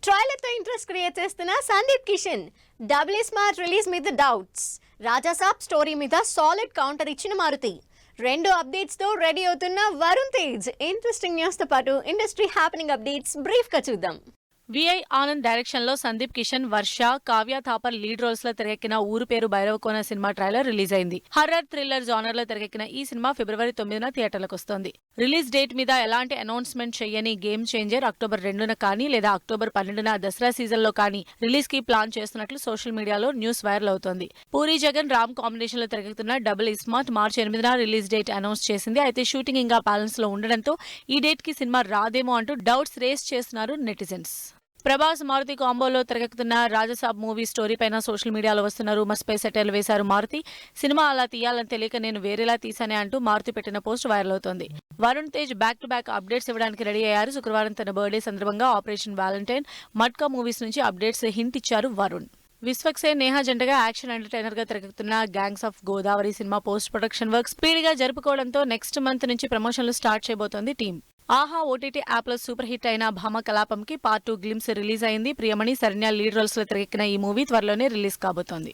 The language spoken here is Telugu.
ట్రైలర్ తో ఇంట్రెస్ట్ క్రియేట్ చేస్తున్న Sandeep Kishan double smart release మీద డౌట్స్. రాజాసాబ్ స్టోరీ మీద సాలిడ్ కౌంటర్ ఇచ్చిన మారుతి. రెండు అప్డేట్స్ తో రెడీ అవుతున్న వరుణ్ తేజ్. ఇంట్రెస్టింగ్ న్యూస్ తో పాటు ఇండస్ట్రీ హ్యాపెనింగ్ అప్డేట్స్ బ్రీఫ్ గా చూద్దాం. విఐ ఆనంద్ డైరెక్షన్ లో సందీప్ కిషన్, వర్ష, కావ్య థాపర్ లీడ్ రోల్స్ లో తెరకెక్కిన ఊరు పేరు భైరవకోన సినిమా ట్రైలర్ రిలీజ్ అయింది. హర్రర్ థ్రిల్లర్ జానర్ లో తెరకెక్కిన ఈ సినిమా ఫిబ్రవరి 9న థియేటర్లకు వస్తోంది. రిలీజ్ డేట్ మీద ఎలాంటి అనౌన్స్మెంట్ చేయని గేమ్ చేంజర్ అక్టోబర్ 2న కానీ లేదా అక్టోబర్ 12న దసరా సీజన్ లో కానీ రిలీజ్ కి ప్లాన్ చేస్తున్నట్లు సోషల్ మీడియాలో న్యూస్ వైరల్ అవుతోంది. పూరి జగన్ రామ్ కాంబినేషన్ లో తెరకెక్కుతున్న డబుల్ స్మార్ట్ మార్చి 8న రిలీజ్ డేట్ అనౌన్స్ చేసింది. అయితే షూటింగ్ ఇంకా బ్యాలెన్స్ లో ఉండడంతో ఈ డేట్ కి సినిమా రాదేమో అంటూ డౌట్స్ రేస్ చేస్తున్నారు నెటిజన్స్. ప్రభాస్ మారుతి కాంబోలో తెరకెక్కుతున్న రాజసాబ్ మూవీ స్టోరీ పైన సోషల్ మీడియాలో వస్తున్న రూమర్స్ పై సెటైర్లు వేశారు మారుతి. సినిమా అలా తీయాలని తెలియక నేను వేరేలా తీశానే అంటూ మారుతి పెట్టిన పోస్ట్ వైరల్ అవుతోంది. Varun Tej back to back updates ఇవ్వడానికి రెడీ అయ్యారు. శుక్రవారం తన బర్త్డే సందర్భంగా ఆపరేషన్ వ్యాలంటైన్, మట్కా మూవీస్ నుంచి అప్డేట్స్ హింట్ ఇచ్చారు వరుణ్. విశ్వక్సేన్, నేహా జంటగా యాక్షన్ ఎంటర్టైనర్ గా తెరకెక్కుతున్న gangs of Godavari cinema post production work speed గా జరుపుకోవడంతో నెక్స్ట్ మంత్ నుంచి ప్రమోషన్లు స్టార్ట్ చేయబోతోంది టీం. ఆహా ఓటీటీ యాప్ లో సూపర్ హిట్ అయిన భామ కలాపంకి పార్ట్ 2 గ్లిమ్స్ రిలీజ్ అయింది. ప్రియమణి, శరణ్య లీడ్ రోల్స్ లో తెరకెక్కిన ఈ మూవీ త్వరలోనే రిలీజ్ కాబోతోంది.